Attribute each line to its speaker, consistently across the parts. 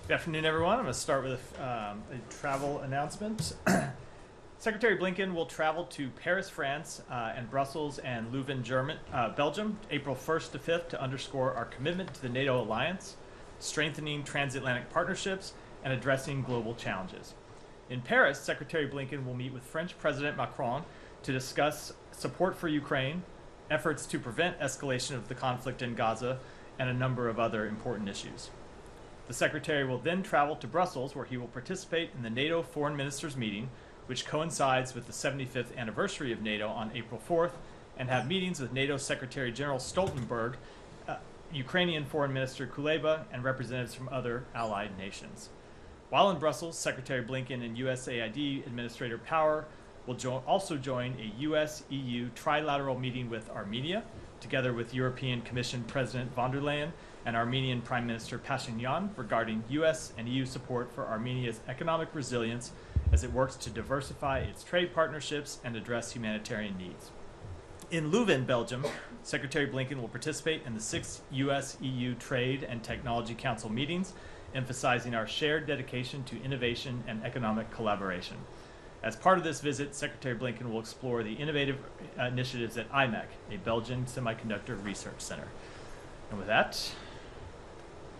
Speaker 1: Good afternoon, everyone. I'm going to start with a travel announcement. Secretary Blinken will travel to Paris, France, and Brussels and Leuven, Belgium, April 1st to 5th to underscore our commitment to the NATO alliance, strengthening transatlantic partnerships, and addressing global challenges. In Paris, Secretary Blinken will meet with French President Macron to discuss support for Ukraine, efforts to prevent escalation of the conflict in Gaza, and a number of other important issues. The Secretary will then travel to Brussels, where he will participate in the NATO Foreign Ministers meeting, which coincides with the 75th anniversary of NATO on April 4th, and have meetings with NATO Secretary General Stoltenberg, Ukrainian Foreign Minister Kuleba, and representatives from other allied nations. While in Brussels, Secretary Blinken and USAID Administrator Power will also join a US-EU trilateral meeting with Armenia, together with European Commission President von der Leyen and Armenian Prime Minister Pashinyan, regarding US and EU support for Armenia's economic resilience as it works to diversify its trade partnerships and address humanitarian needs. In Leuven, Belgium, Secretary Blinken will participate in the 6th US-EU Trade and Technology Council meetings, emphasizing our shared dedication to innovation and economic collaboration. As part of this visit, Secretary Blinken will explore the innovative initiatives at IMEC, a Belgian semiconductor research center. And with that,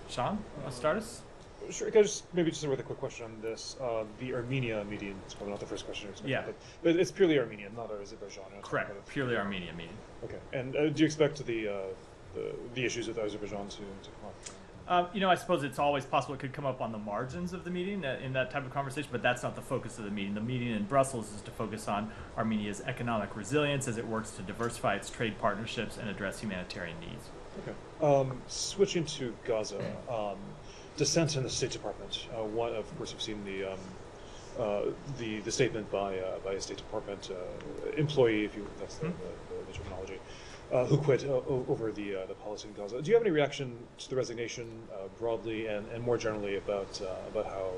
Speaker 1: Sean, want to start us?
Speaker 2: Sure, can I just maybe just start with a quick question on this? The Armenia meeting is probably not the first question you're expecting,
Speaker 1: Yeah.
Speaker 2: but it's purely Armenian, not Azerbaijan.
Speaker 1: Correct, purely Armenia meeting.
Speaker 2: Okay, and do you expect the issues with Azerbaijan to come up?
Speaker 1: I suppose it's always possible it could come up on the margins of the meeting in that type of conversation, but that's not the focus of the meeting. The meeting in Brussels is to focus on Armenia's economic resilience as it works to diversify its trade partnerships and address humanitarian needs.
Speaker 2: Okay. Switching to Gaza, dissent in the State Department. One, of course, we've seen the statement by a State Department employee, if that's the terminology, who quit over the policy in Gaza. Do you have any reaction to the resignation broadly, and more generally about how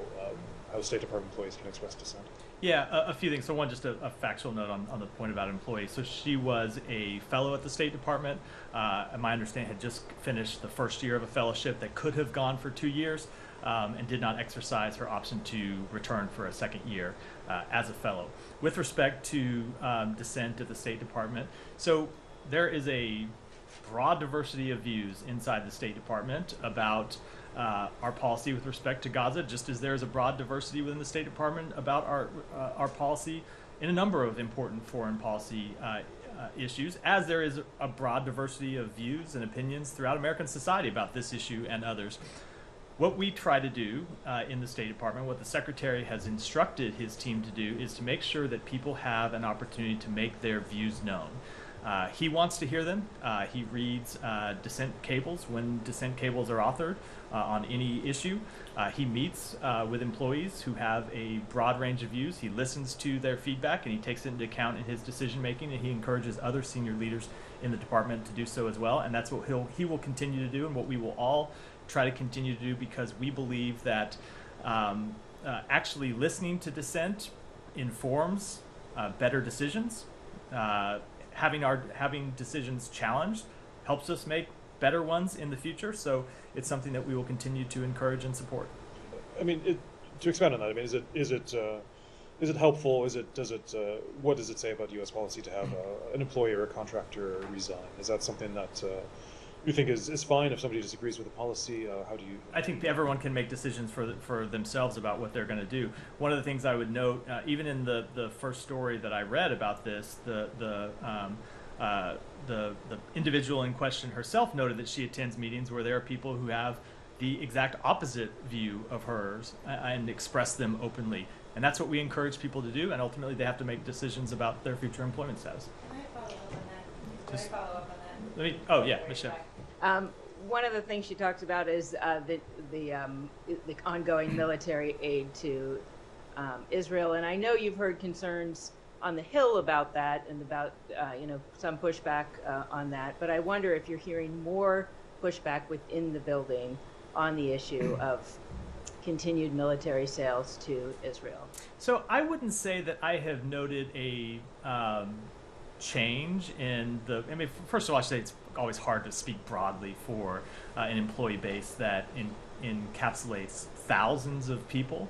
Speaker 2: State Department employees can express dissent?
Speaker 1: Yeah, a few things. So one, just a factual note on the point about employees. So she was a fellow at the State Department. My understanding had just finished the first year of a fellowship that could have gone for 2 years, and did not exercise her option to return for a second year as a fellow. With respect to dissent at the State Department, so there is a broad diversity of views inside the State Department about our policy with respect to Gaza, just as there is a broad diversity within the State Department about our policy in a number of important foreign policy issues, as there is a broad diversity of views and opinions throughout American society about this issue and others. What we try to do in the State Department, what the Secretary has instructed his team to do, is to make sure that people have an opportunity to make their views known. He wants to hear them. He reads dissent cables when dissent cables are authored on any issue. He meets with employees who have a broad range of views. He listens to their feedback and he takes it into account in his decision making, and he encourages other senior leaders in the department to do so as well. And that's what he will continue to do, and what we will all try to continue to do, because we believe that actually listening to dissent informs better decisions. Having decisions challenged helps us make better ones in the future. So it's something that we will continue to encourage and support.
Speaker 2: I mean, to expand on that, I mean, is it helpful? What does it say about U.S. policy to have an employee or a contractor resign? Is that something that you think is fine if somebody disagrees with the policy? How do you?
Speaker 1: I think everyone can make decisions for themselves about what they're going to do. One of the things I would note, even in the first story that I read about this, the individual in question herself noted that she attends meetings where there are people who have the exact opposite view of hers and express them openly. And that's what we encourage people to do, and ultimately they have to make decisions about their future employment status.
Speaker 3: Can I follow up on that?
Speaker 1: Michelle.
Speaker 3: One of the things she talks about is the ongoing military aid to Israel, and I know you've heard concerns on the Hill about that and about some pushback on that. But I wonder if you're hearing more pushback within the building on the issue of continued military sales to Israel.
Speaker 1: So I wouldn't say that I have noted a change in the. I mean, first of all, I should say always hard to speak broadly for an employee base that encapsulates thousands of people.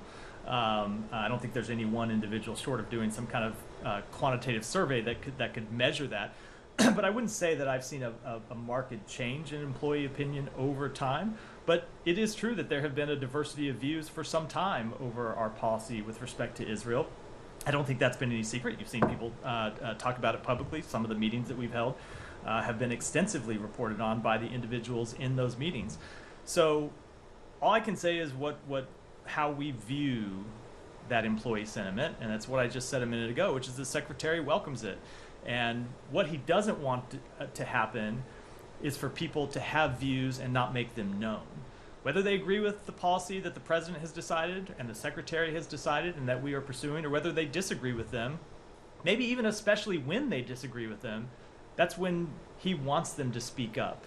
Speaker 1: I don't think there's any one individual, short of doing some kind of quantitative survey that could measure that. But I wouldn't say that I've seen a marked change in employee opinion over time. But it is true that there have been a diversity of views for some time over our policy with respect to Israel. I don't think that's been any secret. You've seen people talk about it publicly. Some of the meetings that we've held have been extensively reported on by the individuals in those meetings. So all I can say is how we view that employee sentiment, and that's what I just said a minute ago, which is the Secretary welcomes it. And what he doesn't want to happen is for people to have views and not make them known. Whether they agree with the policy that the President has decided and the Secretary has decided and that we are pursuing, or whether they disagree with them, maybe even especially when they disagree with them, that's when he wants them to speak up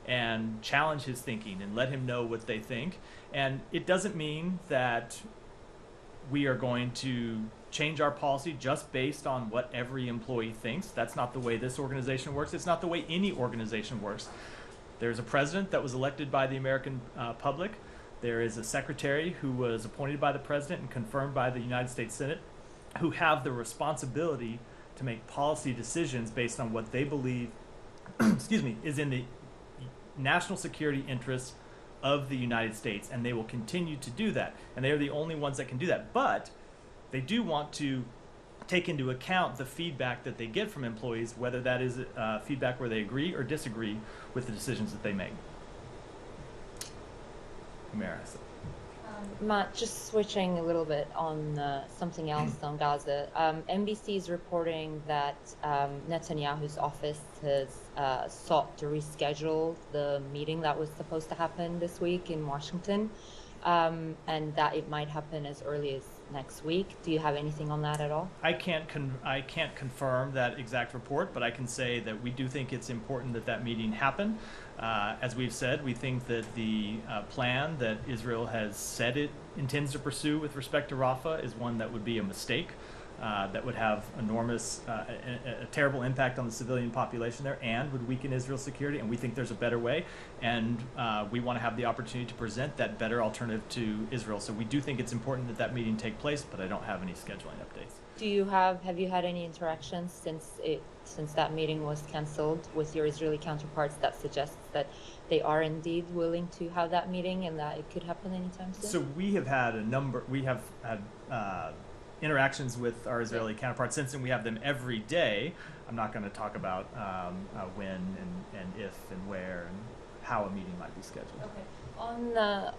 Speaker 1: and challenge his thinking and let him know what they think. And it doesn't mean that we are going to change our policy just based on what every employee thinks. That's not the way this organization works. It's not the way any organization works. There's a president that was elected by the American public. There is a secretary who was appointed by the president and confirmed by the United States Senate, who have the responsibility to make policy decisions based on what they believe is in the national security interests of the United States, and they will continue to do that. And they are the only ones that can do that. But they do want to take into account the feedback that they get from employees, whether that is feedback where they agree or disagree with the decisions that they make. Maris.
Speaker 4: Matt, just switching a little bit on something else on Gaza. NBC is reporting that Netanyahu's office has sought to reschedule the meeting that was supposed to happen this week in Washington, and that it might happen as early as next week. Do you have anything on that at all? I can't
Speaker 1: confirm that exact report, but I can say that we do think it's important that that meeting happen. As we've said, we think that the plan that Israel has said it intends to pursue with respect to Rafa is one that would be a mistake, that would have enormous, a terrible impact on the civilian population there and would weaken Israel's security, and we think there's a better way, and we want to have the opportunity to present that better alternative to Israel. So we do think it's important that that meeting take place, but I don't have any scheduling updates.
Speaker 4: Have you had any interactions since that meeting was canceled with your Israeli counterparts that suggests that they are indeed willing to have that meeting and that it could happen anytime soon?
Speaker 1: So we have had interactions with our Israeli counterparts since, and we have them every day. I'm not going to talk about when and if and where and how a meeting might be scheduled.
Speaker 4: Okay.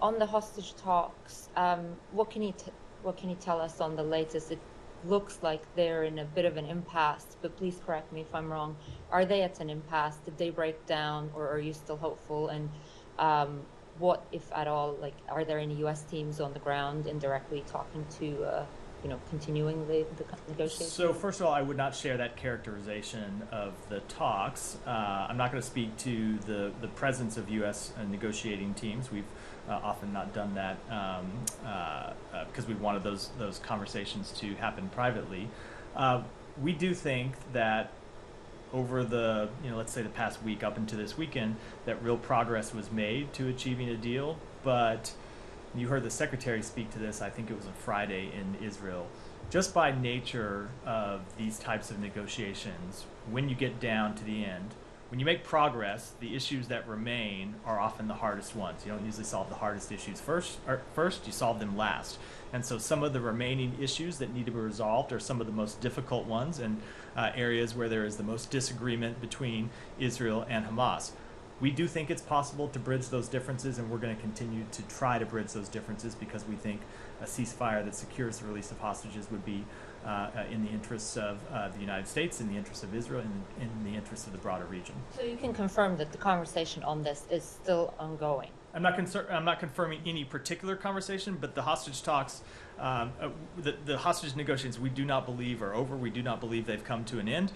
Speaker 4: On the hostage talks, what can you tell us on the latest? It looks like they're in a bit of an impasse, but please correct me if I'm wrong. Are they at an impasse? Did they break down, or are you still hopeful? And what, if at all, are there any U.S. teams on the ground indirectly talking to continuing the negotiations?
Speaker 1: So first of all, I would not share that characterization of the talks. I'm not going to speak to the presence of U.S. negotiating teams. We've often not done that because we wanted those conversations to happen privately. We do think that over the, let's say the past week up into this weekend, that real progress was made to achieving a deal, but you heard the Secretary speak to this, I think it was on Friday in Israel. Just by nature of these types of negotiations, when you get down to the end, when you make progress, the issues that remain are often the hardest ones. You don't usually solve the hardest issues first, you solve them last. And so some of the remaining issues that need to be resolved are some of the most difficult ones and areas where there is the most disagreement between Israel and Hamas. We do think it's possible to bridge those differences, and we're going to continue to try to bridge those differences because we think a ceasefire that secures the release of hostages would be in the interests of the United States, in the interests of Israel, and in the interests of the broader region.
Speaker 4: So you can confirm that the conversation on this is still ongoing?
Speaker 1: I'm not confirming any particular conversation, but the hostage talks, the hostage negotiations, we do not believe are over. We do not believe they've come to an end.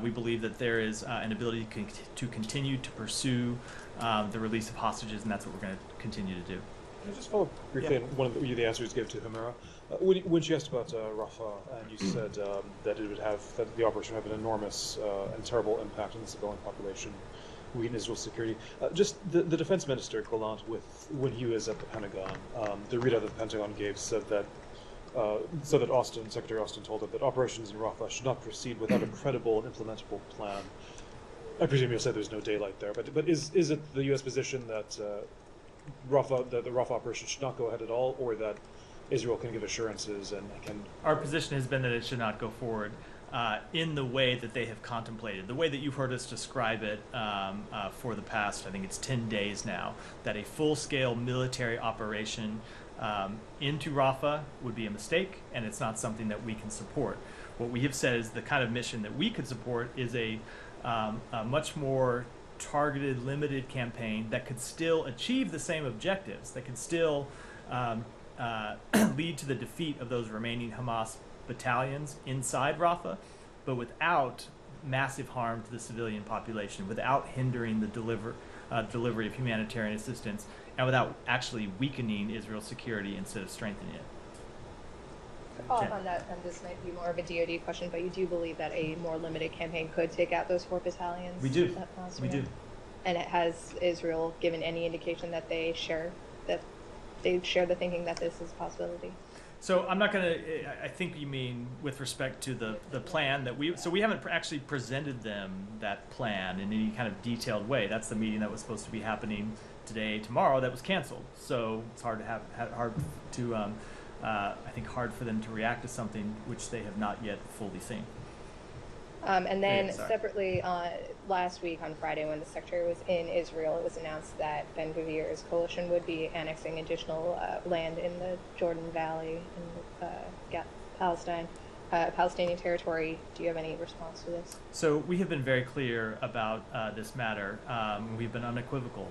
Speaker 1: We believe that there is an ability to continue to pursue the release of hostages, and that's what we're going to continue to do.
Speaker 2: Can I just follow up briefly on one of the answers you gave to Humera? When she asked about Rafa, and you said that the operation would have an enormous and terrible impact on the civilian population, weaken Israel's security. Just the defense minister, Gallant, when he was at the Pentagon, the readout that the Pentagon gave said that Secretary Austin told him that operations in Rafah should not proceed without a credible and implementable plan. I presume you'll say there's no daylight there, but is it the U.S. position that the Rafah operation should not go ahead at all, or that Israel can give assurances and can?
Speaker 1: Our position has been that it should not go forward in the way that they have contemplated, the way that you've heard us describe it for the past, I think it's 10 days now, that a full-scale military operation into Rafah would be a mistake, and it's not something that we can support. What we have said is the kind of mission that we could support is a much more targeted, limited campaign that could still achieve the same objectives, that could still lead to the defeat of those remaining Hamas battalions inside Rafah, but without massive harm to the civilian population, without hindering the delivery of humanitarian assistance, and without actually weakening Israel's security instead of strengthening it.
Speaker 5: Follow up on that, and this might be more of a DoD question, but you do believe that a more limited campaign could take out those 4 battalions?
Speaker 1: We do. We do.
Speaker 5: And has Israel given any indication that they share the thinking that this is a possibility?
Speaker 1: So I'm not going to, I think you mean with respect to the plan that we haven't actually presented them that plan in any kind of detailed way. That's the meeting that was supposed to be happening today, tomorrow, that was canceled. So it's hard to I think hard for them to react to something which they have not yet fully seen.
Speaker 5: And then separately, last week on Friday, when the Secretary was in Israel, it was announced that Ben-Gvir's coalition would be annexing additional land in the Jordan Valley in Palestinian territory. Do you have any response to this?
Speaker 1: So we have been very clear about this matter. We've been unequivocal.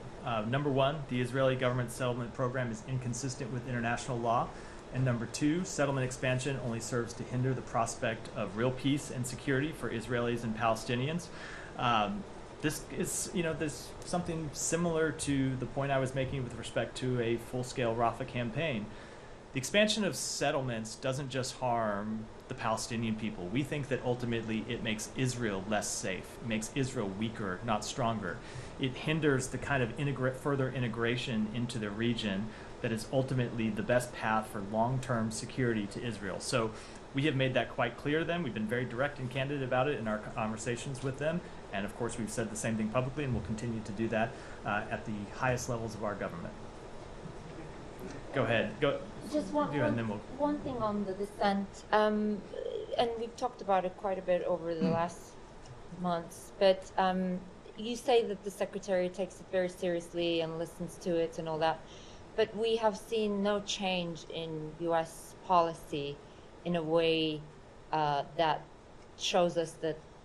Speaker 1: Number one, the Israeli government settlement program is inconsistent with international law. And number two, settlement expansion only serves to hinder the prospect of real peace and security for Israelis and Palestinians. This is, there's something similar to the point I was making with respect to a full-scale Rafah campaign. The expansion of settlements doesn't just harm the Palestinian people. We think that ultimately it makes Israel less safe. It makes Israel weaker, not stronger. It hinders the kind of further integration into the region that is ultimately the best path for long-term security to Israel. So we have made that quite clear to them. We've been very direct and candid about it in our conversations with them. And of course, we've said the same thing publicly, and we'll continue to do that at the highest levels of our government. Go ahead.
Speaker 4: Just one thing on the dissent, and we've talked about it quite a bit over the last months, but you say that the Secretary takes it very seriously and listens to it and all that. But we have seen no change in U.S. policy in a way that shows us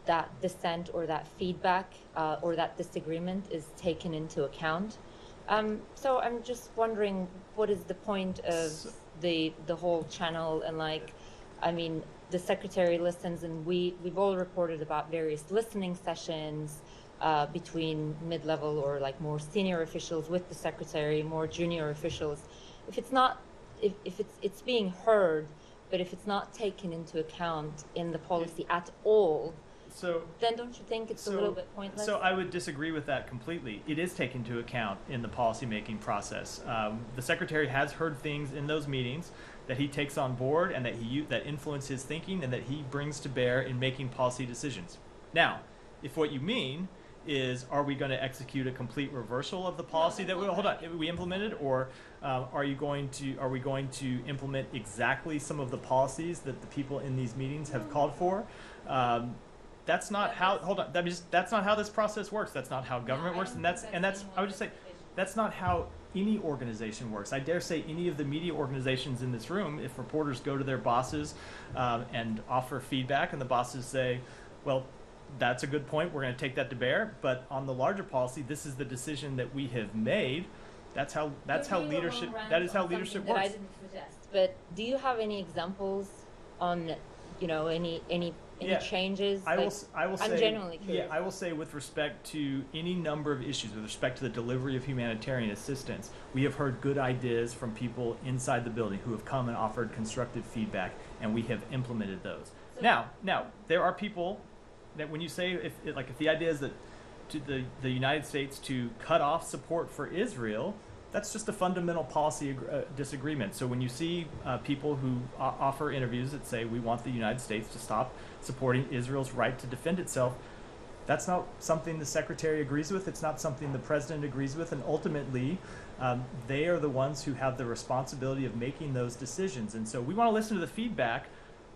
Speaker 4: that dissent or that feedback or that disagreement is taken into account. So I'm just wondering, what is the point of the whole channel? And the Secretary listens, and we've all reported about various listening sessions between mid-level or more senior officials with the Secretary, more junior officials. If it's being heard, but if it's not taken into account in the policy at all, then don't you think it's a little bit pointless?
Speaker 1: So I would disagree with that completely. It is taken into account in the policy-making process. The Secretary has heard things in those meetings that he takes on board and that influence his thinking and that he brings to bear in making policy decisions. Now, if what you mean is, are we going to execute a complete reversal of the policy that we implemented, or are we going to implement exactly some of the policies that the people in these meetings have called for? That's not how. That's not how this process works. That's not how government works, and that's. I would just say, that's not how any organization works. I dare say any of the media organizations in this room, if reporters go to their bosses and offer feedback, and the bosses say, "Well, that's a good point. We're going to take that to bear. But on the larger policy, this is the decision that we have made." That is how leadership works.
Speaker 4: That I didn't suggest. But do you have any examples on, any changes?
Speaker 1: I will say,
Speaker 4: I'm genuinely curious.
Speaker 1: Yeah, I will say with respect to any number of issues, with respect to the delivery of humanitarian assistance, we have heard good ideas from people inside the building who have come and offered constructive feedback, and we have implemented those. Now, there are people that when you say if the idea is that the United States to cut off support for Israel, that's just a fundamental policy disagreement. So when you see people who offer interviews that say we want the United States to stop supporting Israel's right to defend itself, that's not something the Secretary agrees with. It's not something the President agrees with. And ultimately, they are the ones who have the responsibility of making those decisions. And so we want to listen to the feedback,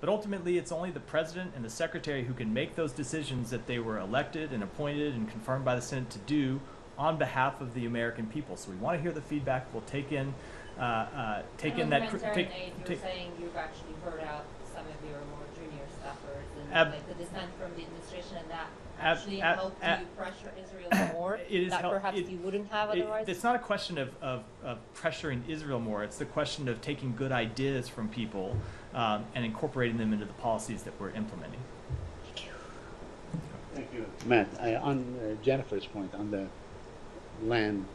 Speaker 1: but ultimately it's only the President and the Secretary who can make those decisions that they were elected and appointed and confirmed by the Senate to do on behalf of the American people. So we want to hear the feedback. We'll take in that.
Speaker 4: Humanitarian aid, you're saying you've actually heard out some of your more junior staffers and like the dissent from the administration, and that actually helped you pressure Israel more perhaps you wouldn't have otherwise?
Speaker 1: It's not a question of pressuring Israel more. It's the question of taking good ideas from people and incorporating them into the policies that we're implementing.
Speaker 6: Thank you. Matt, on Jennifer's point on the land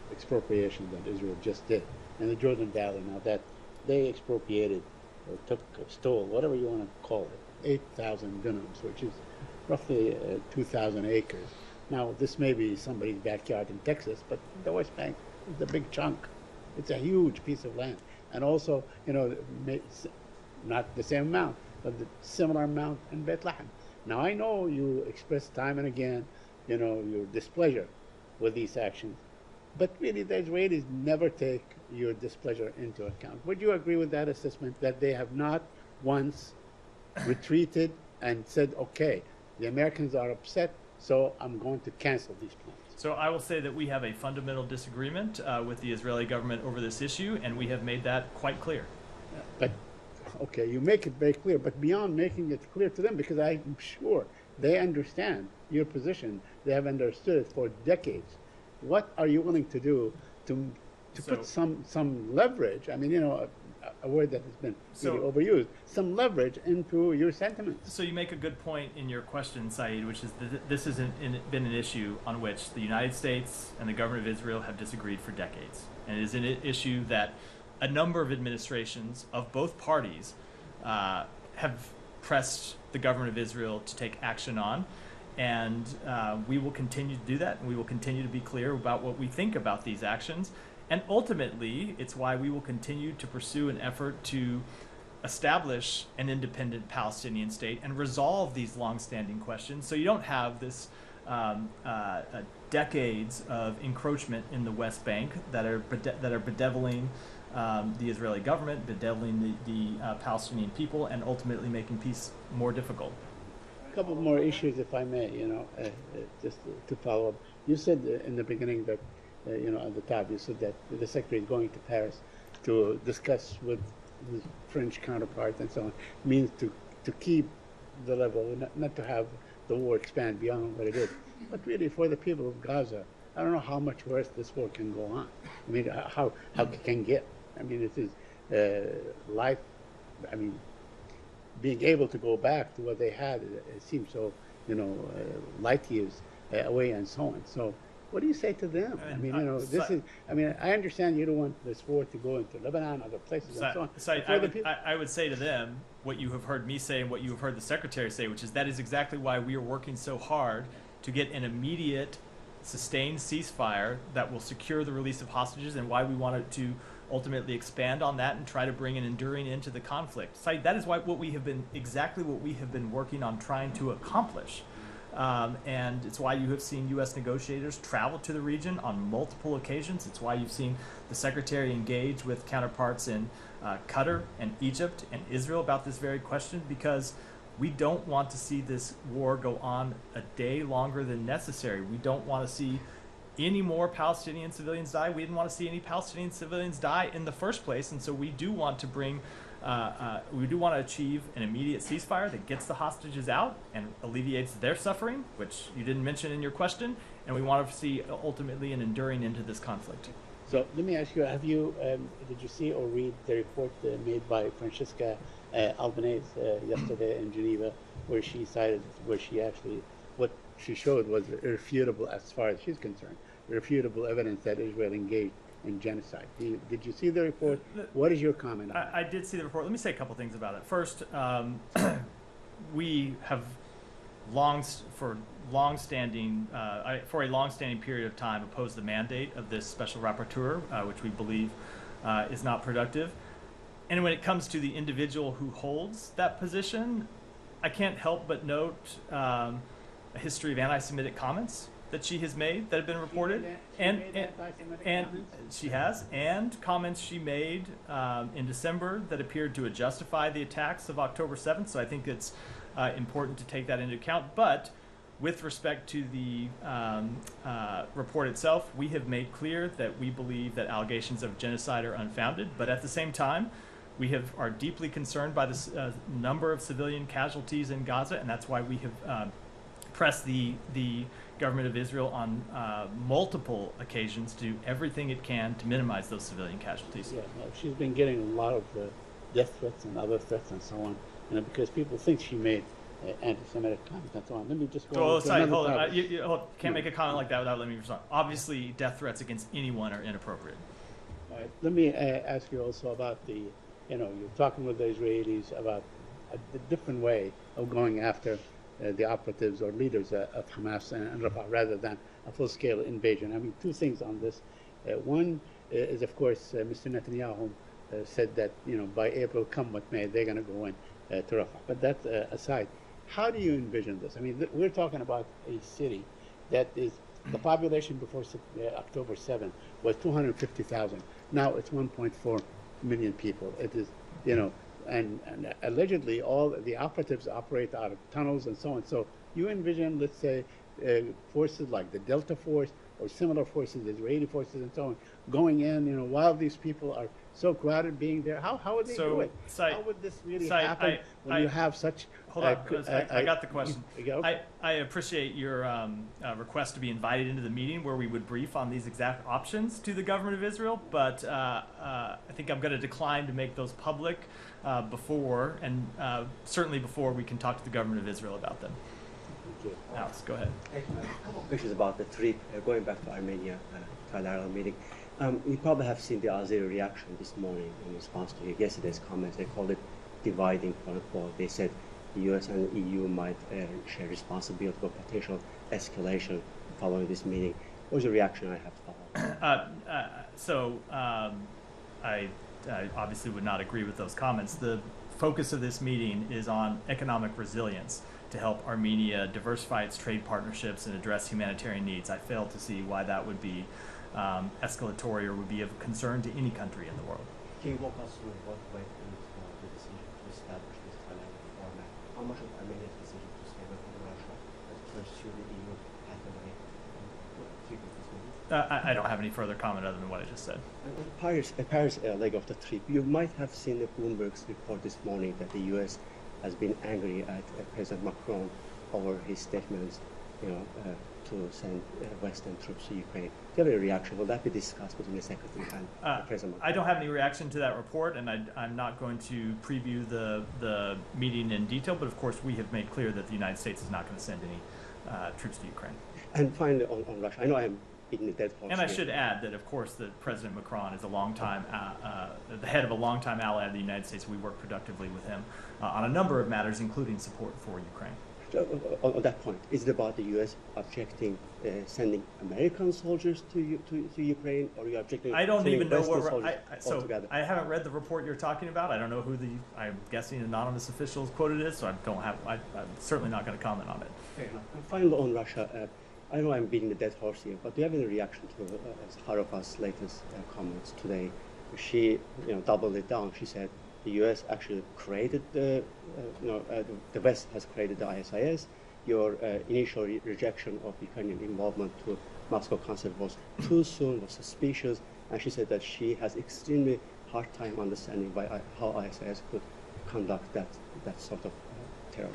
Speaker 6: expropriation that Israel just did in the Jordan Valley, now that they expropriated or stole, whatever you want to call it, 8,000 dunams, which is roughly 2,000 acres. Now, this may be somebody's backyard in Texas, but the West Bank is a big chunk. It's a huge piece of land. And also, not the same amount, but the similar amount in Bethlehem. Now, I know you express time and again, your displeasure with these actions, but really the Israelis never take your displeasure into account. Would you agree with that assessment, that they have not once retreated and said, okay, the Americans are upset, so I'm going to cancel these plans?
Speaker 1: So I will say that we have a fundamental disagreement with the Israeli government over this issue, and we have made that quite clear.
Speaker 6: But, okay, you make it very clear, but beyond making it clear to them, because I'm sure they understand your position, they have understood it for decades. What are you willing to do to put some leverage? I mean, a word that has been really overused, some leverage into your sentiments.
Speaker 1: So you make a good point in your question, Saeed, which is that this has been an issue on which the United States and the government of Israel have disagreed for decades. And it is an issue that a number of administrations of both parties have pressed the government of Israel to take action on. And we will continue to do that, and we will continue to be clear about what we think about these actions. And ultimately, it's why we will continue to pursue an effort to establish an independent Palestinian state and resolve these long-standing questions, so you don't have this decades of encroachment in the West Bank that are bedeviling the Israeli government, bedeviling the Palestinian people, and ultimately making peace more difficult.
Speaker 6: A couple more issues, if I may, just to follow up. You said in the beginning that, at the top, you said that the Secretary is going to Paris to discuss with his French counterparts and so on, means to keep the level, not to have the war expand beyond what it is. But really, for the people of Gaza, I don't know how much worse this war can go on. I mean, how it can get. I mean, it is life, being able to go back to what they had, it seems so, light years away and so on. So what do you say to them? I understand you don't want this war to go into Lebanon, other places, and so on.
Speaker 1: I would say to them what you have heard me say and what you have heard the Secretary say, which is that is exactly why we are working so hard to get an immediate, sustained ceasefire that will secure the release of hostages, and why we wanted to ultimately expand on that and try to bring an enduring end to the conflict. So that is what we have been working on trying to accomplish. And it's why you have seen U.S. negotiators travel to the region on multiple occasions. It's why you've seen the Secretary engage with counterparts in Qatar and Egypt and Israel about this very question, because we don't want to see this war go on a day longer than necessary. We don't want to see any more Palestinian civilians die. We didn't want to see any Palestinian civilians die in the first place, and so we do want to achieve an immediate ceasefire that gets the hostages out and alleviates their suffering, which you didn't mention in your question, and we want to see ultimately an enduring end to this conflict.
Speaker 6: So let me ask you: did you see or read the report made by Francisca Albanese yesterday in Geneva, where she what she showed was irrefutable, as far as she's concerned, irrefutable evidence that Israel engaged in genocide. Did you see the report? What is your comment on it?
Speaker 1: I did see the report. Let me say a couple things about it. First, we have longed for long-standing period of time opposed the mandate of this special rapporteur, which we believe is not productive. And when it comes to the individual who holds that position, I can't help but note a history of anti-Semitic comments that she has made that have been reported, and she has, and comments she made in December that appeared to justify the attacks of October 7th. So I think it's important to take that into account. But with respect to the report itself, we have made clear that we believe that allegations of genocide are unfounded. But at the same time, we are deeply concerned by the number of civilian casualties in Gaza, and that's why we have pressed the government of Israel on multiple occasions to do everything it can to minimize those civilian casualties.
Speaker 6: Yeah, well, she's been getting a lot of death threats and other threats and so on, because people think she made anti-Semitic comments and so on. Let me just go.
Speaker 1: Oh, sorry, hold on. You can't make a comment like that without letting me respond. Obviously, death threats against anyone are inappropriate.
Speaker 6: All right. Let me ask you also about the, you're talking with the Israelis about a different way of going after the operatives or leaders of Hamas and Rafa rather than a full-scale invasion. I mean, two things on this. One is, of course, Mr. Netanyahu said that, by April, come what may, they're going to go in to Rafa. But that aside, how do you envision this? I mean, we're talking about a city that is, the population before October 7th was 250,000. Now it's 1.4 million people. It is, and allegedly all the operatives operate out of tunnels and so on. So you envision, let's say, forces like the Delta Force or similar forces, Israeli forces and so on, going in, while these people are so crowded being there. How would they do it? How would this really happen when you have such...
Speaker 1: Hold on, I got the question.
Speaker 6: Okay.
Speaker 1: I appreciate your request to be invited into the meeting where we would brief on these exact options to the government of Israel, but I think I'm going to decline to make those public before, and certainly before we can talk to the government of Israel about them. Alex, go ahead.
Speaker 7: A couple of questions about the trip, going back to Armenia trilateral meeting. You probably have seen the Azeri reaction this morning in response to yesterday's comments. They called it dividing, quote unquote. They said the US and the EU might share responsibility for potential escalation following this meeting. What was your reaction? I have to follow.
Speaker 1: I obviously would not agree with those comments. The focus of this meeting is on economic resilience to help Armenia diversify its trade partnerships and address humanitarian needs. I fail to see why that would be escalatory or would be of concern to any country in the world.
Speaker 7: Can you walk us through what went into the decision to establish this trilateral format? How much of Armenia's decision to stay away from Russia has pursued the EU pathway treatment this meeting?
Speaker 1: I don't have any further comment other than what I just said.
Speaker 7: Paris leg of the trip. You might have seen the Bloomberg's report this morning that the U.S. has been angry at President Macron over his statements, to send Western troops to Ukraine. Do you have a reaction? Will that be discussed between the Secretary and President Macron?
Speaker 1: I don't have any reaction to that report, and I'm not going to preview the meeting in detail, but of course we have made clear that the United States is not going to send any troops to Ukraine.
Speaker 7: And finally, on Russia, I know I'm beating the dead horse.
Speaker 1: And I should add that, of course, that President Macron is the head of a longtime ally of the United States. We work productively with him on a number of matters, including support for Ukraine.
Speaker 7: On that point, is it about the U.S. objecting sending American soldiers to Ukraine, or are you objecting?
Speaker 1: I don't even know
Speaker 7: Western
Speaker 1: what.
Speaker 7: soldiers altogether?
Speaker 1: I haven't read the report you're talking about. I don't know who I'm guessing anonymous officials quoted is, so I'm certainly not going to comment on it.
Speaker 7: Fair enough. And finally, on Russia, I know I'm beating the dead horse here, but do you have any reaction to Rafa's latest comments today? She, doubled it down. She said the U.S. actually created the West has created the ISIS. Your initial rejection of Ukrainian involvement to Moscow concept was too soon, was suspicious, and she said that she has extremely hard time understanding how ISIS could conduct that sort of terror.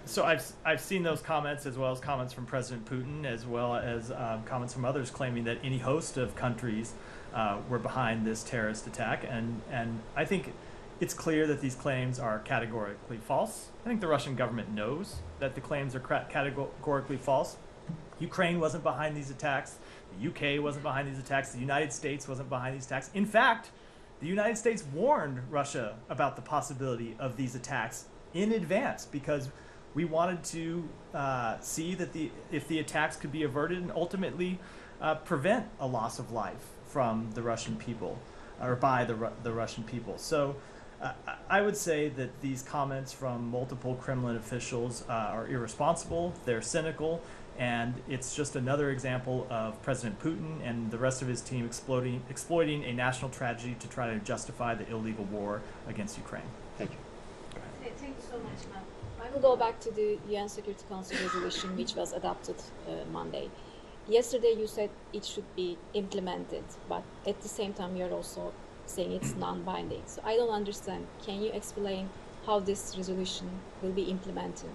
Speaker 1: So I've seen those comments, as well as comments from President Putin, as well as comments from others claiming that any host of countries were behind this terrorist attack, and I think it's clear that these claims are categorically false. I think the Russian government knows that the claims are categorically false. Ukraine wasn't behind these attacks. The UK wasn't behind these attacks. The United States wasn't behind these attacks. In fact, the United States warned Russia about the possibility of these attacks in advance, because we wanted to see that if the attacks could be averted and ultimately prevent a loss of life from the Russian people or by the Russian people. So I would say that these comments from multiple Kremlin officials are irresponsible, they're cynical, and it's just another example of President Putin and the rest of his team exploiting a national tragedy to try to justify the illegal war against Ukraine.
Speaker 7: Thank you.
Speaker 8: Thank you so much, ma'am. I will go back to the UN Security Council resolution, which was adopted Monday. Yesterday, you said it should be implemented, but at the same time, you're also saying it's non-binding. So I don't understand. Can you explain how this resolution will be implemented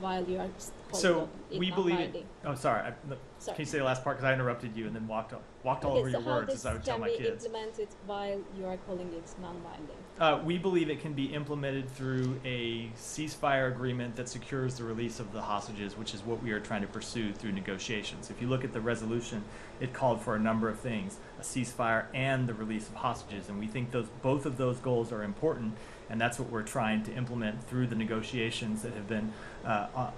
Speaker 8: while you are
Speaker 1: so we believe it. Oh, sorry.
Speaker 8: Sorry.
Speaker 1: Can you say the last part? Because I interrupted you and then walked all over your words as I would tell my kids.
Speaker 8: How this can be implemented while you are calling it non-binding?
Speaker 1: We believe it can be implemented through a ceasefire agreement that secures the release of the hostages, which is what we are trying to pursue through negotiations. If you look at the resolution, it called for a number of things: a ceasefire and the release of hostages, and we think both of those goals are important. And that's what we're trying to implement through the negotiations that have been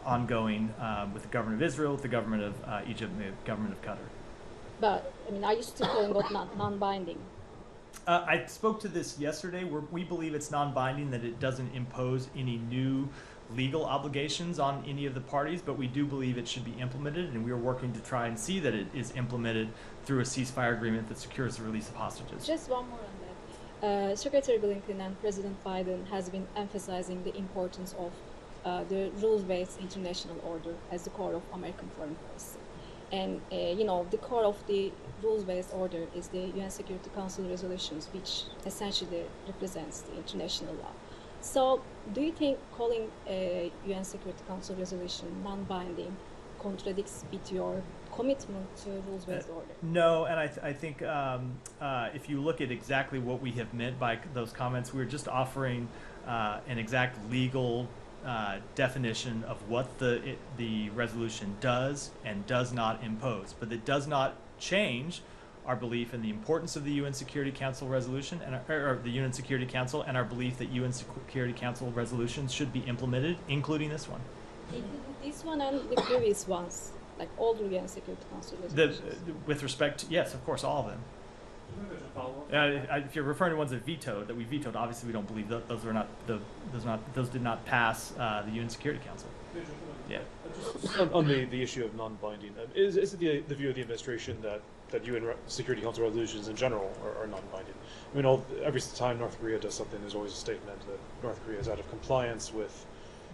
Speaker 1: ongoing with the government of Israel, with the government of Egypt, and the government of Qatar.
Speaker 8: But, I mean, are you still calling it non-binding?
Speaker 1: I spoke to this yesterday. We believe it's non-binding, that it doesn't impose any new legal obligations on any of the parties, but we do believe it should be implemented, and we are working to try and see that it is implemented through a ceasefire agreement that secures the release of hostages.
Speaker 8: Just one more on that. Secretary Blinken and President Biden has been emphasizing the importance of the rules-based international order as the core of American foreign policy. And, the core of the rules-based order is the UN Security Council resolutions, which essentially represents the international law. So do you think calling a UN Security Council resolution non-binding contradicts with your commitment to rules-based order?
Speaker 1: No, and I think if you look at exactly what we have meant by those comments, we're just offering an exact legal definition of what the resolution does and does not impose. But it does not change our belief in the importance of the UN Security Council resolution or the UN Security Council, and our belief that UN Security Council resolutions should be implemented, including this one.
Speaker 8: This one and the previous ones, like all the UN Security Council resolutions.
Speaker 1: With respect, yes, of course, all of them. If you're referring to ones that we vetoed, obviously we don't believe those did not pass the UN Security Council. Yeah.
Speaker 2: On the issue of non-binding, is it the view of the administration that UN Security Council resolutions in general are non-binding? I mean, every time North Korea does something, there's always a statement that North Korea is out of compliance with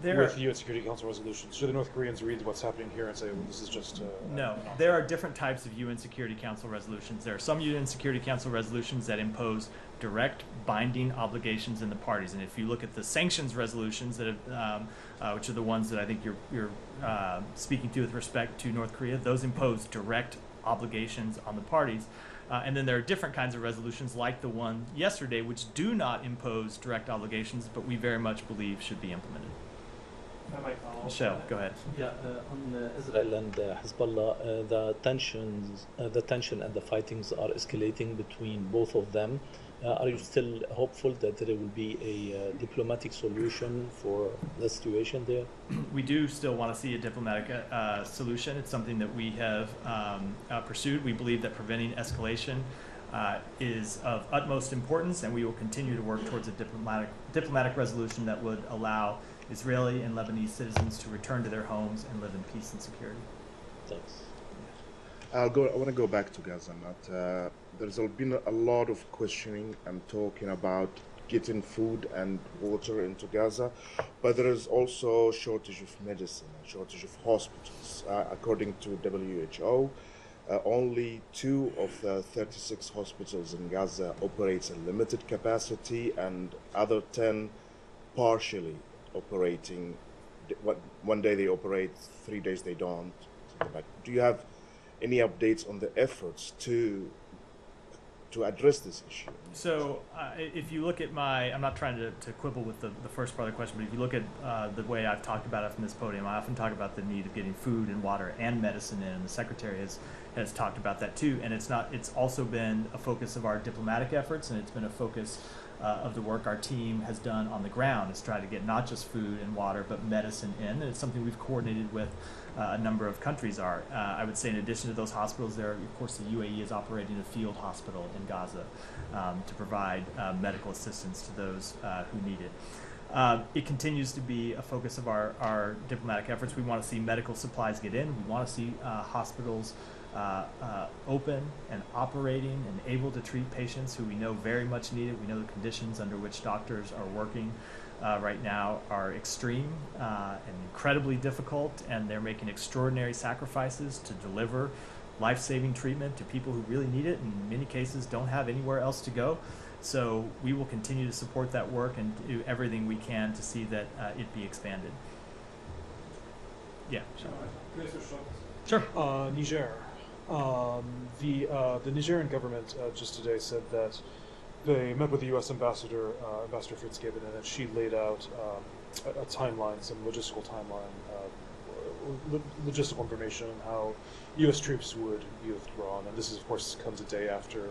Speaker 2: UN Security Council resolutions. Should the North Koreans read what's happening here and say, well, this is just...
Speaker 1: No, there are different types of UN Security Council resolutions. There are some UN Security Council resolutions that impose direct binding obligations in the parties. And if you look at the sanctions resolutions that have, which are the ones that I think you're speaking to with respect to North Korea, those impose direct obligations on the parties. And then there are different kinds of resolutions like the one yesterday, which do not impose direct obligations, but we very much believe should be implemented. Michelle, go ahead.
Speaker 9: Yeah, on Israel and Hezbollah, the tension and the fightings are escalating between both of them. Are you still hopeful that there will be a diplomatic solution for the situation there?
Speaker 1: We do still want to see a diplomatic solution. It's something that we have pursued. We believe that preventing escalation is of utmost importance, and we will continue to work towards a diplomatic resolution that would allow Israeli and Lebanese citizens to return to their homes and live in peace and security.
Speaker 9: Thanks.
Speaker 10: I want to go back to Gaza, Matt. There's been a lot of questioning and talking about getting food and water into Gaza, but there is also a shortage of medicine, a shortage of hospitals. According to WHO, only 2 of the 36 hospitals in Gaza operate at limited capacity, and other 10 partially operating. One day they operate, 3 days they don't. Do you have any updates on the efforts to address this issue?
Speaker 1: So if you look at I'm not trying to quibble with the first part of the question, but if you look at the way I've talked about it from this podium, I often talk about the need of getting food and water and medicine in, and the Secretary has has talked about that too. And it's also been a focus of our diplomatic efforts, and it's been a focus of the work our team has done on the ground, is try to get not just food and water, but medicine in. And it's something we've coordinated with a number of countries are. I would say in addition to those hospitals, there, of course, the UAE is operating a field hospital in Gaza to provide medical assistance to those who need it. It continues to be a focus of our diplomatic efforts. We want to see medical supplies get in. We want to see hospitals open and operating and able to treat patients who we know very much need it. We know the conditions under which doctors are working right now are extreme and incredibly difficult, and they're making extraordinary sacrifices to deliver life-saving treatment to people who really need it, and in many cases don't have anywhere else to go. So we will continue to support that work and do everything we can to see that it be expanded. Yeah. Sure.
Speaker 2: Niger. The Nigerian government just today said that they met with the U.S. Ambassador Fitzgibbon, and that she laid out a timeline, some logistical information on how U.S. troops would be withdrawn. And this, of course, comes a day after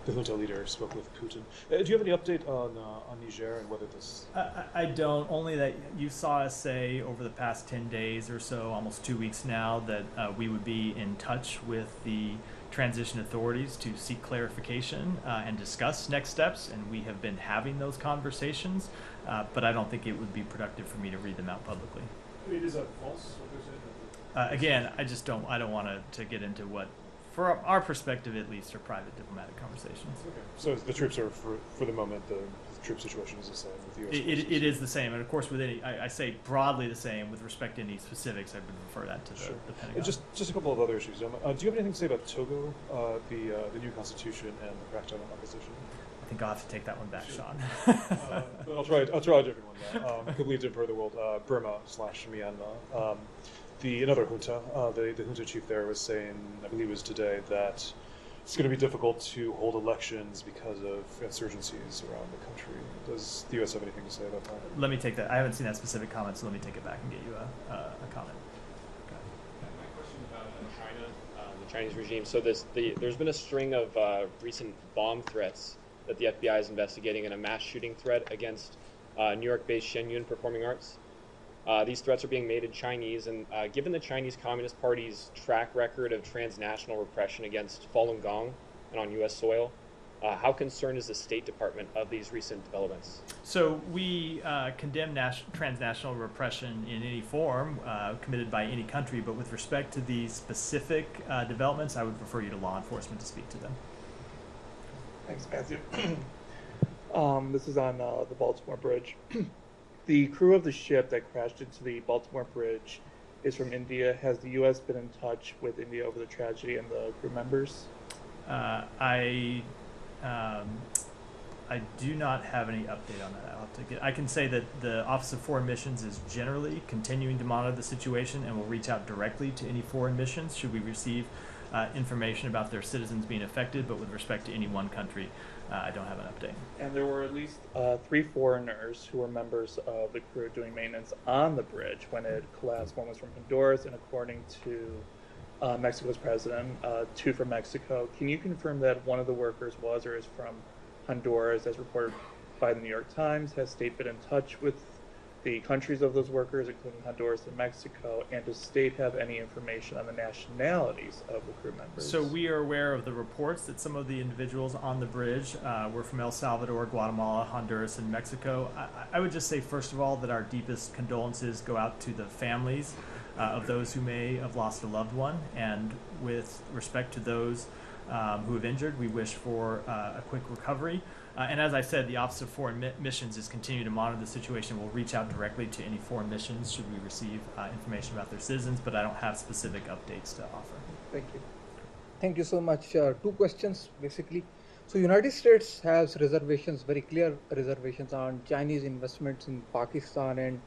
Speaker 2: the junta leader spoke with Putin. Do you have any update on Niger and whether this?
Speaker 1: I don't. Only that you saw us say over the past 10 days or so, almost 2 weeks now, that we would be in touch with the transition authorities to seek clarification and discuss next steps, and we have been having those conversations, but I don't think it would be productive for me to read them out publicly.
Speaker 2: Is that false?
Speaker 1: Again, I don't want to get into what, for our perspective at least, are private diplomatic conversations.
Speaker 2: Okay. So the troops are, for the moment, the troop situation is the same with the U.S.
Speaker 1: It is the same, and of course, with any, I say broadly the same with respect to any specifics. I would refer that to the Pentagon.
Speaker 2: Just a couple of other issues. Do you have anything to say about Togo, the new constitution, and the crackdown on opposition?
Speaker 1: I think I'll have to take that one back, Sean.
Speaker 2: But I'll try a different one. Could lead to part of the world, Burma/Myanmar. Another junta, the junta chief there was saying, I believe it was today, that it's going to be difficult to hold elections because of insurgencies around the country. Does the U.S. have anything to say about that?
Speaker 1: Let me take that. I haven't seen that specific comment, so let me take it back and get you a comment.
Speaker 11: Okay. My question about China, the Chinese regime. So there's been a string of recent bomb threats that the FBI is investigating, and a mass shooting threat against New York-based Shenyun Performing Arts. These threats are being made in Chinese, and given the Chinese Communist Party's track record of transnational repression against Falun Gong and on U.S. soil, how concerned is the State Department of these recent developments?
Speaker 1: So we condemn transnational repression in any form committed by any country, but with respect to these specific developments, I would refer you to law enforcement to speak to them.
Speaker 12: Thanks, Matthew. This is on the Baltimore Bridge. The crew of the ship that crashed into the Baltimore Bridge is from India. Has the U.S. been in touch with India over the tragedy and the crew members?
Speaker 1: I do not have any update on that. I can say that the Office of Foreign Missions is generally continuing to monitor the situation and will reach out directly to any foreign missions should we receive information about their citizens being affected, but with respect to any one country, I don't have an update.
Speaker 12: And there were at least 3 foreigners who were members of the crew doing maintenance on the bridge when it collapsed. One was from Honduras, and according to Mexico's president, 2 from Mexico. Can you confirm that one of the workers was or is from Honduras, as reported by the New York Times? Has State been in touch with the countries of those workers, including Honduras and Mexico, and does State have any information on the nationalities of the crew members?
Speaker 1: So we are aware of the reports that some of the individuals on the bridge were from El Salvador, Guatemala, Honduras, and Mexico. I would just say, first of all, that our deepest condolences go out to the families of those who may have lost a loved one, and with respect to those who have injured, we wish for a quick recovery. And as I said, the Office of Foreign Missions is continuing to monitor the situation. We'll reach out directly to any foreign missions should we receive information about their citizens, but I don't have specific updates to offer.
Speaker 13: Thank you. Thank you so much. 2 questions, basically. So United States has reservations, very clear reservations on Chinese investments in Pakistan, and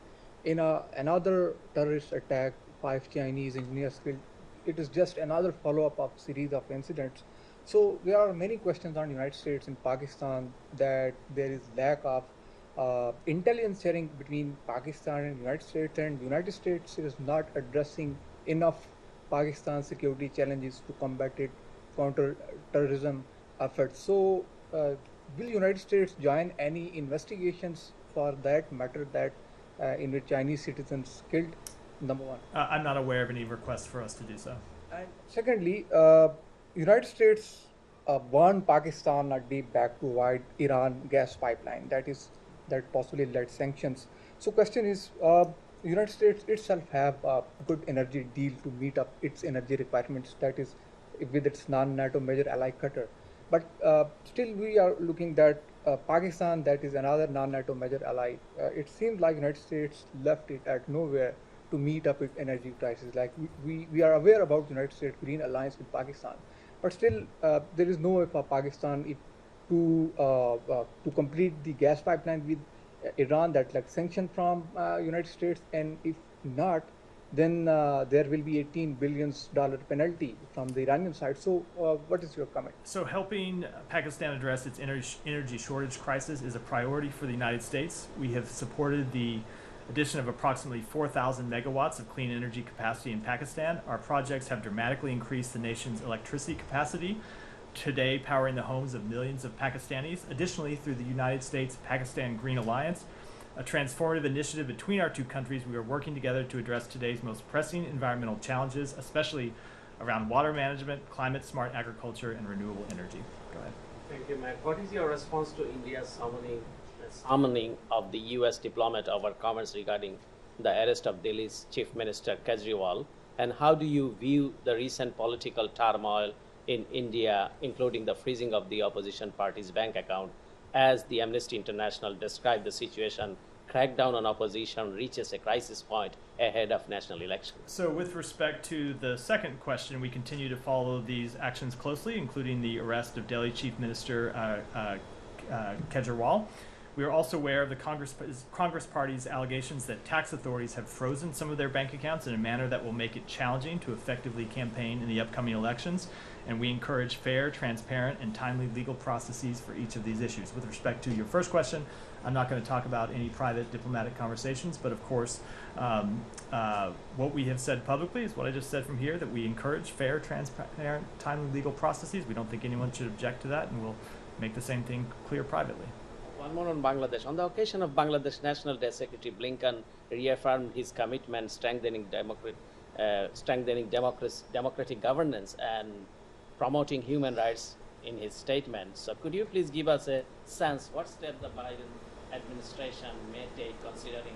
Speaker 13: in another terrorist attack, 5 Chinese engineers killed. It is just another follow-up of series of incidents. So there are many questions on United States and Pakistan that there is lack of intelligence sharing between Pakistan and United States, and United States is not addressing enough Pakistan's security challenges to combat it, counter-terrorism efforts. So, will United States join any investigations for that matter that in which Chinese citizens killed? Number one.
Speaker 1: I'm not aware of any requests for us to do so.
Speaker 13: And secondly, United States warned Pakistan a day back to avoid Iran gas pipeline. That possibly led sanctions. So question is, United States itself have a good energy deal to meet up its energy requirements. That is, with its non-NATO major ally Qatar. But still, we are looking that Pakistan, that is another non-NATO major ally. It seems like United States left it at nowhere to meet up with energy crisis. Like we are aware about United States Green Alliance with Pakistan, but still there is no way for Pakistan to complete the gas pipeline with Iran that like sanctioned from United States, and if not, then there will be $18 billion penalty from the Iranian side. So what is your comment?
Speaker 1: So helping Pakistan address its energy shortage crisis is a priority for the United States. We have supported the addition of approximately 4,000 megawatts of clean energy capacity in Pakistan. Our projects have dramatically increased the nation's electricity capacity, today powering the homes of millions of Pakistanis. Additionally, through the United States-Pakistan Green Alliance, a transformative initiative between our two countries, we are working together to address today's most pressing environmental challenges, especially around water management, climate-smart agriculture, and renewable energy. Go ahead.
Speaker 14: Thank you, Matt. What is your response to India's summoning of the U.S. diplomat over comments regarding the arrest of Delhi's Chief Minister Kejriwal? And how do you view the recent political turmoil in India, including the freezing of the opposition party's bank account, as the Amnesty International described the situation? Crackdown on opposition reaches a crisis point ahead of national elections.
Speaker 1: So with respect to the second question, we continue to follow these actions closely, including the arrest of Delhi Chief Minister Kejriwal. We are also aware of the Congress Party's allegations that tax authorities have frozen some of their bank accounts in a manner that will make it challenging to effectively campaign in the upcoming elections. And we encourage fair, transparent, and timely legal processes for each of these issues. With respect to your first question, I'm not going to talk about any private diplomatic conversations, but of course, what we have said publicly is what I just said from here, that we encourage fair, transparent, timely legal processes. We don't think anyone should object to that, and we'll make the same thing clear privately.
Speaker 14: One more on Bangladesh. On the occasion of Bangladesh National Day, Secretary Blinken reaffirmed his commitment strengthening democratic governance and promoting human rights in his statement. So could you please give us a sense what steps the Biden administration may take, considering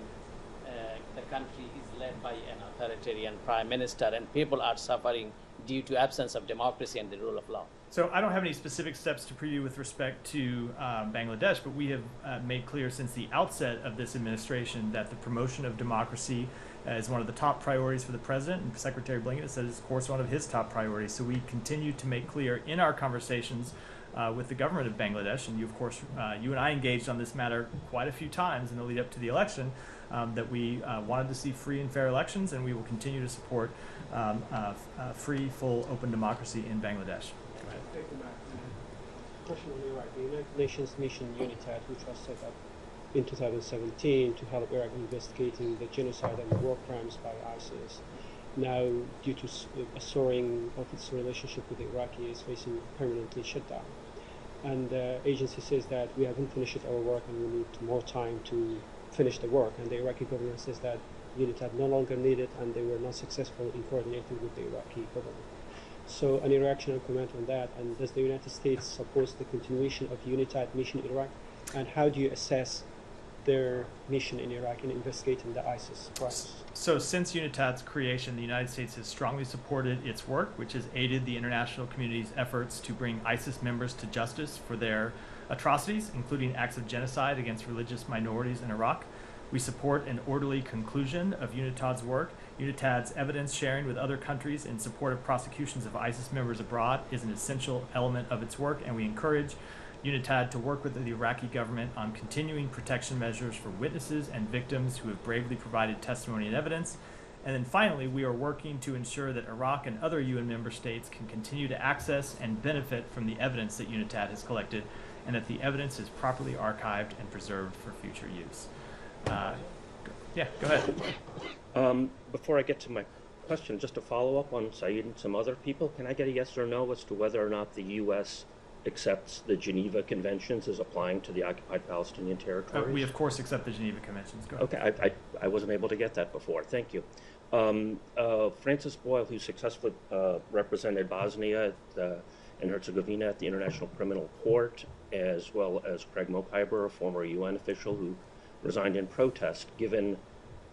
Speaker 14: the country is led by an authoritarian prime minister and people are suffering due to absence of democracy and the rule of law?
Speaker 1: So I don't have any specific steps to preview with respect to Bangladesh, but we have made clear since the outset of this administration that the promotion of democracy is one of the top priorities for the president, and Secretary Blinken said it's of course one of his top priorities. So we continue to make clear in our conversations with the government of Bangladesh, and you of course, you and I engaged on this matter quite a few times in the lead up to the election, that we wanted to see free and fair elections, and we will continue to support free, full, open democracy in Bangladesh.
Speaker 15: Thank you, Matt. Question on Iraq. The United Nations mission UNITAD, which was set up in 2017 to help Iraq investigating the genocide and war crimes by ISIS, now due to a soaring of its relationship with the Iraqis, is facing permanently shutdown. And the agency says that we haven't finished our work and we need more time to finish the work. And the Iraqi government says that UNITAD no longer needed and they were not successful in coordinating with the Iraqi government. So any reaction or comment on that? And does the United States support the continuation of UNITAD mission in Iraq? And how do you assess their mission in Iraq in investigating the ISIS crisis?
Speaker 1: So since UNITAD's creation, the United States has strongly supported its work, which has aided the international community's efforts to bring ISIS members to justice for their atrocities, including acts of genocide against religious minorities in Iraq. We support an orderly conclusion of UNITAD's work. UNITAD's evidence sharing with other countries in support of prosecutions of ISIS members abroad is an essential element of its work, and we encourage UNITAD to work with the Iraqi government on continuing protection measures for witnesses and victims who have bravely provided testimony and evidence. And then finally, we are working to ensure that Iraq and other UN member states can continue to access and benefit from the evidence that UNITAD has collected, and that the evidence is properly archived and preserved for future use. Yeah, go ahead.
Speaker 15: Before I get to my
Speaker 16: question, just to follow up on Saeed and some other people. Can I get a yes or no as to whether or not the U.S. accepts the Geneva Conventions as applying to the occupied Palestinian territories?
Speaker 1: We, of course, accept the Geneva Conventions. Go ahead.
Speaker 16: Okay, I wasn't able to get that before. Thank you. Francis Boyle, who successfully represented Bosnia and Herzegovina at the International Criminal Court, as well as Craig Mokhiber, a former UN official who resigned in protest, given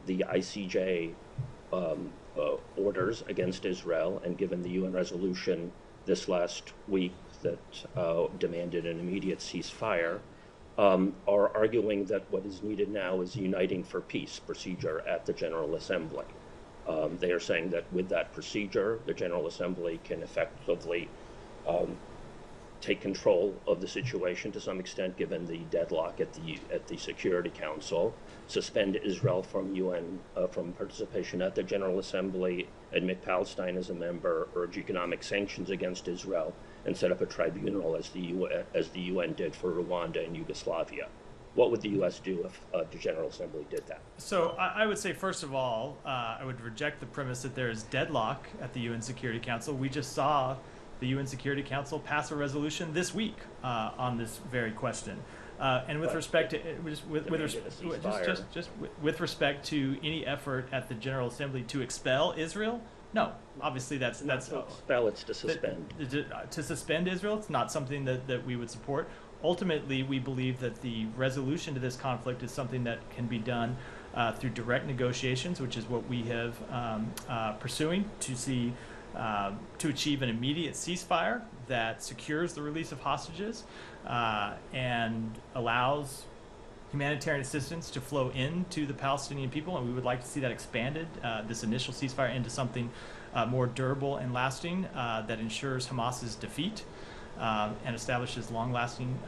Speaker 16: the ICJ orders against Israel and given the UN resolution this last week that demanded an immediate ceasefire, are arguing that what is needed now is uniting for peace procedure at the General Assembly. They are saying that with that procedure, the General Assembly can effectively take control of the situation to some extent, given the deadlock at the Security Council, suspend Israel from from participation at the General Assembly, admit Palestine as a member, urge economic sanctions against Israel, and set up a tribunal as the UN did for Rwanda and Yugoslavia. What would the U.S. do if the General Assembly did that?
Speaker 1: So I would say, first of all, I would reject the premise that there is deadlock at the UN Security Council. We just saw the UN Security Council pass a resolution this week on this very question. And with respect to with respect to any effort at the General Assembly to expel Israel, no, obviously that's
Speaker 16: expel. It's to suspend.
Speaker 1: To suspend Israel, it's not something that we would support. Ultimately, we believe that the resolution to this conflict is something that can be done through direct negotiations, which is what we have pursuing to achieve an immediate ceasefire that secures the release of hostages and allows humanitarian assistance to flow into the Palestinian people, and we would like to see that expanded, this initial ceasefire, into something more durable and lasting that ensures Hamas's defeat and establishes long-lasting,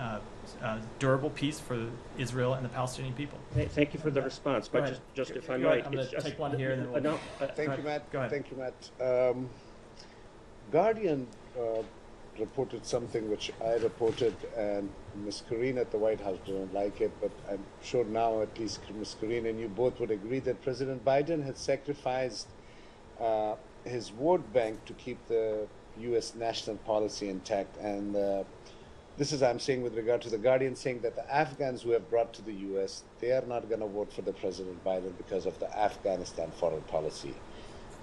Speaker 1: durable peace for Israel and the Palestinian people.
Speaker 16: Thank you for the response, but just if I might,
Speaker 1: I'm going to take one here. And then
Speaker 17: Thank you, Matt.
Speaker 1: Go ahead.
Speaker 17: Thank you, Matt. Guardian reported something which I reported, and Ms. Karine at the White House didn't like it, but I'm sure now at least Ms. Karine and you both would agree that President Biden had sacrificed his vote bank to keep the U.S. national policy intact. And this is, I'm saying with regard to the Guardian, saying that the Afghans who have brought to the U.S., they are not going to vote for the President Biden because of the Afghanistan foreign policy.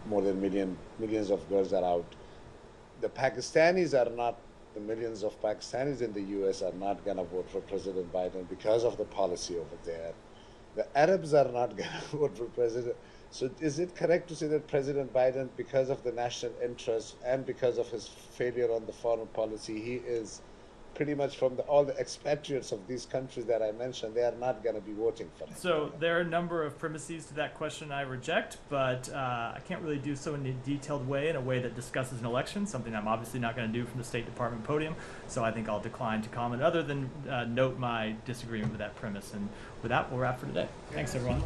Speaker 17: More than millions of girls are out. The Pakistanis are not, the millions of Pakistanis in the U.S. are not going to vote for President Biden because of the policy over there. The Arabs are not going to vote for President. So is it correct to say that President Biden, because of the national interest and because of his failure on the foreign policy, he is pretty much from all the expatriates of these countries that I mentioned, they are not going to be voting for him?
Speaker 1: So there are a number of premises to that question I reject, but I can't really do so in a detailed way, in a way that discusses an election, something I'm obviously not going to do from the State Department podium. So I think I'll decline to comment other than note my disagreement with that premise. And with that, we'll wrap for today. Thanks, everyone.